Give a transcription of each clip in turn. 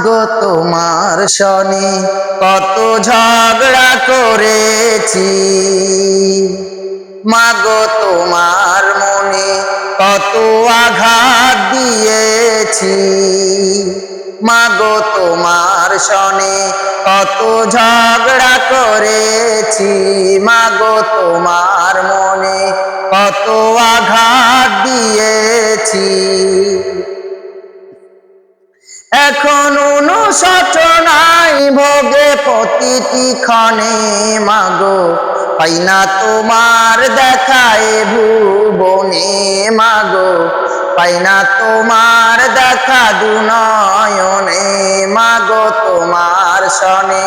মাগো তোমার শনি কত ঝগড়া করেছি, মাগো তোমার মনে কত আঘাত দিয়েছি, মাগো তোমার শনি কত ঝগড়া করেছি, মাগো তোমার মনে কত আঘাত দিয়েছি। এখন অনুশোচনায় ভোগে প্রতিটি ক্ষণে, মাগো পাই না তোমার দেখায় ভুবনে, মাগো পাই না তোমার দেখা দুনয়নে, মাগো তোমার শনে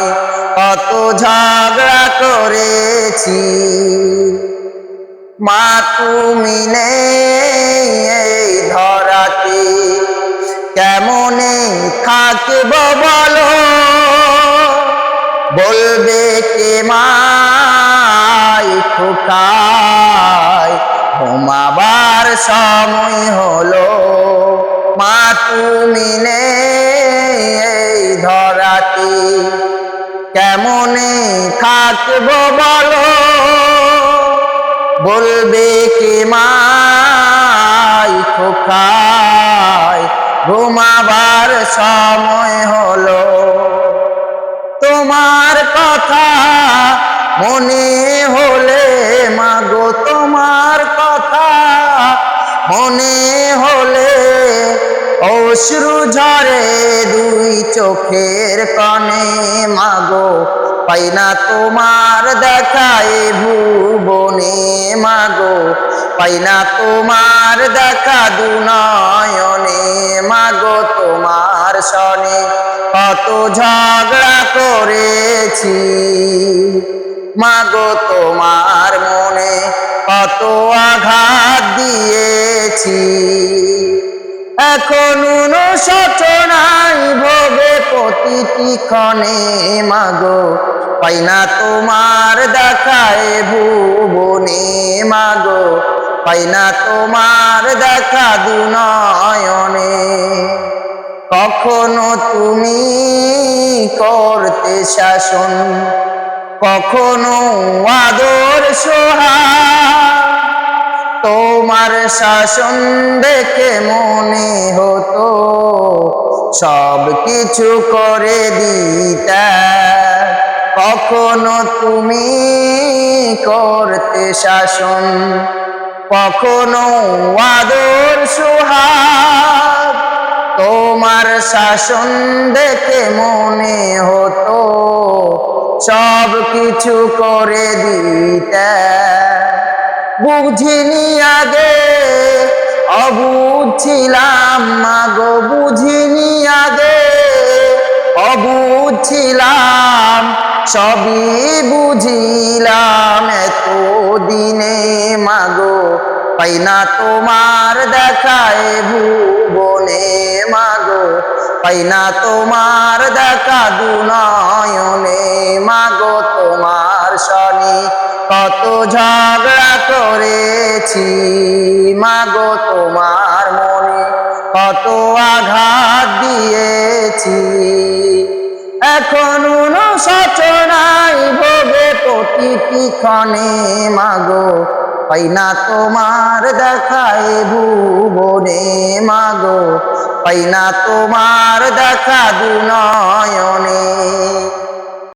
কত ঝগড়া করেছি। মা তুমি নেই এই ধরাতে কেমনে থাকব বলো, বলবে কে মাই খোকায় ঘুমাবার সময় হলো। মা তুমি নেই এই ধরাতে কেমনে থাকব বলো, বলবে কে মাই খোকায় ঘুমাবার সময় হলো। তোমার কথা মনে হলে, মাগো তোমার কথা মনে হলে অশ্রু ঝরে দুই চোখের কোণে, মাগো পাই না তোমার দেখায় ভুবনে, মাগো পাই না তোমার দেখা দুনয়নে, মাগো তোমার শনে কত ঝগড়া করেছি, মাগো তোমার মনে কত আঘাত দিয়েছি। এখন অনুশোচনায় ভোগে প্রতিটি ক্ষণে, মাগো পাই না তোমার দেখায় ভুবনে, মাগো পাই না তোমার দেখা দুনয়নে। কখনো তুমি করতে শাসন, কখনো আদর সোহাগ, তোমার শাসন দেখে মনে হতো সব কিছু করে দিতে। কখনো তুমি করতে শাসন, কখনো আদর সোহাগ, তোমার শাসন দেখে মনে হতো সব কিছু করে দিতে। বুঝিনি আগে অবুঝ ছিলাম, মাগো বুঝিনি আগে অবুঝ ছিলাম, সবই বুঝিলাম এত দিনে, মাগো পাই না তোমার দেখায় ভুবনে, মাগো পাই না তোমার দেখা দুনয়নে, মাগো তোমার শনি কত ঝগড়া করেছি, মাগো তোমার মনে কত আঘাত দিয়েছি। এখন অনুশোচনায় ভোগে প্রতিটি ক্ষণে, মাগো পাই না তোমার দেখায় ভুবনে, মাগো পাই না তোমার দেখা দুনয়নে।